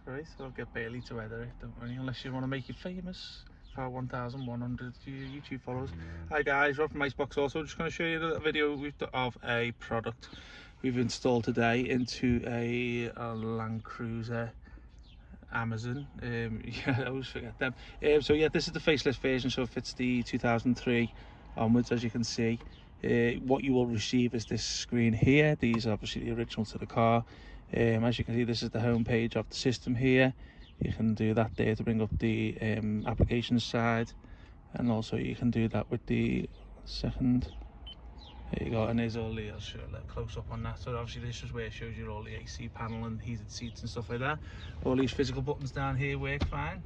Alright, so I'll get Bailey to edit it, don't worry, unless you want to make it famous for 1,100 YouTube followers. Hi guys, Rob from Iceboxauto. Just going to show you a video of a product we've installed today into a Land Cruiser Amazon. Yeah, I always forget them. So yeah, this is the facelift version, so it fits the 2003 onwards, as you can see. What you will receive is this screen here. These are obviously the original to the car. As you can see, this is the home page of the system here. You can do that there to bring up the applications side, and also you can do that with the second. There you go, and there's all the, I'll show a little close up on that. So obviously this is where it shows you all the AC panel and heated seats and stuff like that. All these physical buttons down here work fine.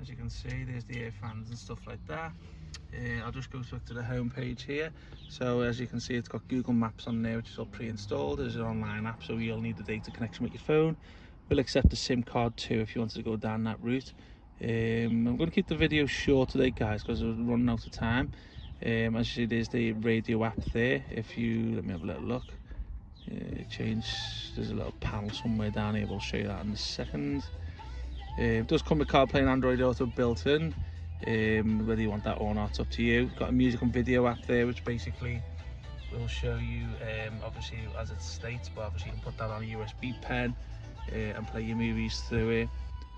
As you can see, there's the air fans and stuff like that. I'll just go back to the home page here. So as you can see, it's got Google Maps on there, which is all pre-installed. There's an online app, so you'll need the data connection with your phone. We'll accept the SIM card too if you wanted to go down that route. I'm going to keep the video short today, guys, because we're running out of time. As you see, there's the radio app there. If you let me have a little look, there's a little panel somewhere down here. We'll show you that in a second. It does come with CarPlay and Android Auto built in. Whether you want that or not, it's up to you. Got a music and video app there, which basically will show you, obviously as it states, but obviously you can put that on a USB pen and play your movies through it.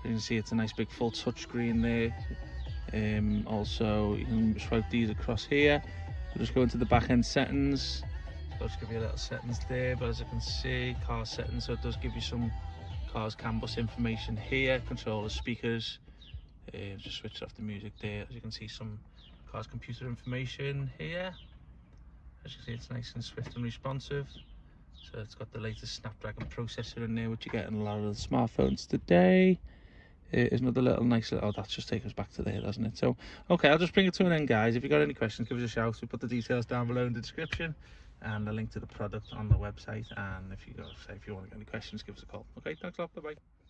You can see it's a nice big full touch screen there. Also you can swipe these across here. We'll just go into the back end settings. I'll just give you a little settings there, but as you can see, car settings, so it does give you some car's CAN bus information here. Control the speakers, just switch off the music there. As you can see, some car's computer information here. As you can see, it's nice and swift and responsive. So it's got the latest Snapdragon processor in there, which you get in a lot of the smartphones today. There's another little nice little, oh, that's just taken us back to there, doesn't it? So okay, I'll just bring it to an end, guys. If you've got any questions, give us a shout. We put the details down below in the description and a link to the product on the website. And if you want to get any questions, give us a call. Okay, thanks a lot. Bye bye.